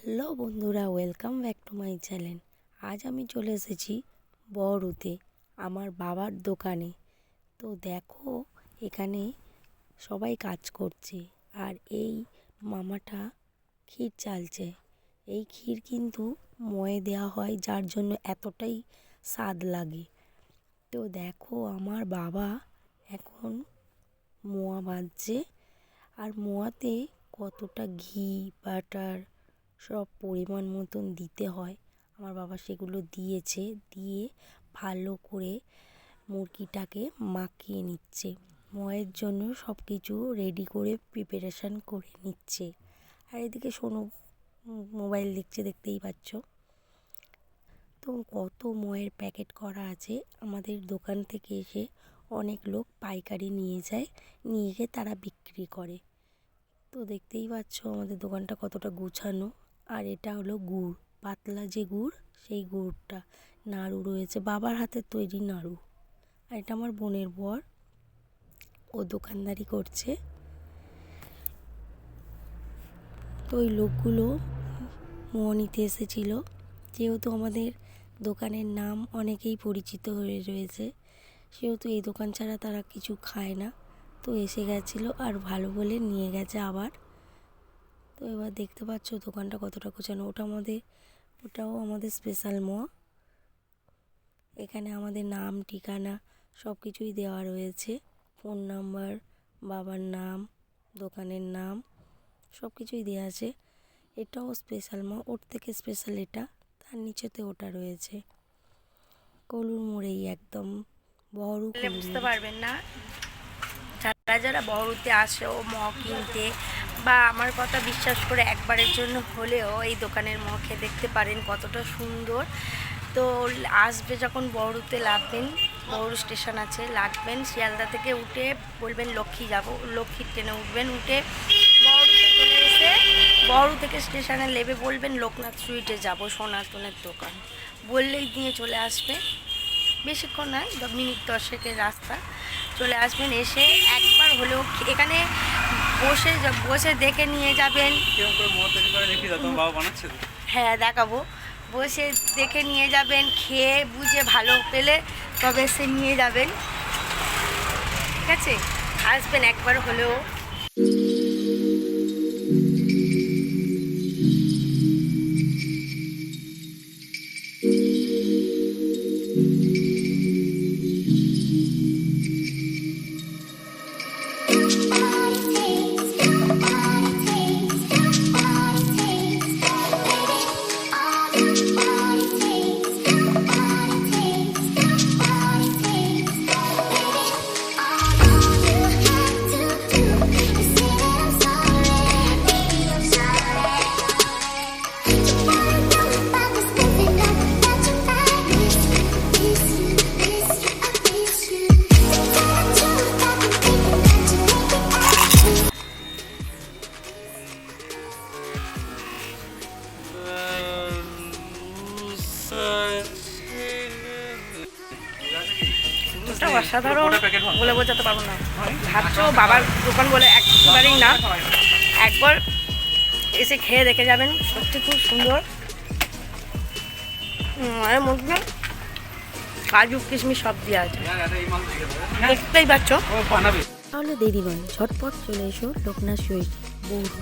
Hello বন্ধুরা, welcome back to my channel. আজ আমি চলে এসেছি বড়ুতে আমার বাবার দোকানে। তো দেখো, এখানে সবাই কাজ করছে আর এই মামাটা ক্ষীর চালছে। এই ক্ষীর কিন্তু ময়ে দেওয়া হয়, যার জন্য এতটাই স্বাদ লাগে। তো দেখো, আমার বাবা এখন মোয়া ভাজছে, আর মোয়াতে কতটা ঘি বাটার সব পরিমাণ মতন দিতে হয়। আমার বাবা সেগুলো দিয়েছে, দিয়ে ভালো করে মুরগিটাকে মাখিয়ে নিচ্ছে। ময়ের জন্য সব কিছু রেডি করে প্রিপারেশান করে নিচ্ছে। আর এদিকে সোনু মোবাইল দেখছে, দেখতেই পাচ্ছ। তো কত ময়ের প্যাকেট করা আছে। আমাদের দোকান থেকে এসে অনেক লোক পাইকারি নিয়ে যায়, নিয়ে গিয়ে তারা বিক্রি করে। তো দেখতেই পাচ্ছ আমাদের দোকানটা কতটা গুছানো। আর এটা হলো গুড়, পাতলা যে গুড়, সেই গুড়টা। নাড়ু রয়েছে, বাবার হাতের তৈরি নাড়ু। আর এটা আমার বোনের বর, ও দোকানদারি করছে। তো ওই লোকগুলো মোয়া নিতে এসেছিল। যেহেতু আমাদের দোকানের নাম অনেকেই পরিচিত হয়ে রয়েছে, সেহেতু এই দোকান ছাড়া তারা কিছু খায় না। তো এসে গেছিলো আর ভালো বলে নিয়ে গেছে আবার। তো এবার দেখতে পাচ্ছ দোকানটা কতটা গোছানো। ওটাও আমাদের স্পেশাল মোয়া। এখানে আমাদের নাম, ঠিকানা সব কিছুই দেওয়া রয়েছে, ফোন নাম্বার, বাবার নাম, দোকানের নাম সব কিছুই দেওয়া আছে। এটাও স্পেশাল মোয়া, ওর থেকে স্পেশাল এটা, তার নিচেতে ওটা রয়েছে। কলুর মোড়েই একদম বড়। বুঝতে পারবেন না যারা যারা বড়তে আসো মোয়া কিনতে, বা আমার কথা বিশ্বাস করে একবারের জন্য হলেও এই দোকানের মোয়া খেয়ে দেখতে পারেন কতটা সুন্দর। তো আসবে যখন বড়ুতে নামবেন, বড়ু স্টেশন আছে, লাগবেন শিয়ালদা থেকে উঠে বলবেন লক্ষ্মী যাব, লক্ষ্মীর ট্রেনে উঠবেন, উঠে বড়ুতে চলে এসে বড়ু থেকে স্টেশনে নেমে বলবেন লোকনাথ সুইটে যাব, সনাতনের দোকান, বললেই নিয়ে চলে আসবে। বেশিক্ষণ নয়, মিনিট 10-এর রাস্তা। চলে আসবেন, এসে একবার হলেও এখানে বসে দেখে নিয়ে যাবেন। হ্যাঁ, দেখাবো। বসে দেখে নিয়ে যাবেন, খেয়ে বুঝে ভালো পেলে তবে সে নিয়ে যাবেন। ঠিক আছে, আসবেন একবার হলেও। অসাধারণ বলে বোঝাতে পারবো না। ভাবছো বাবার দোকান বলে একবারেই না, একবার এসে খেয়ে দেখে যাবেন, সত্যি খুব সুন্দর। এর মধ্যে কাজু কিশমিশ সব দেওয়া আছে, দেখতেই পাচ্ছ। তাহলে দেরি নয়, ঝটপট চলে এসো লোকনাথ সুইট বড়ুতে।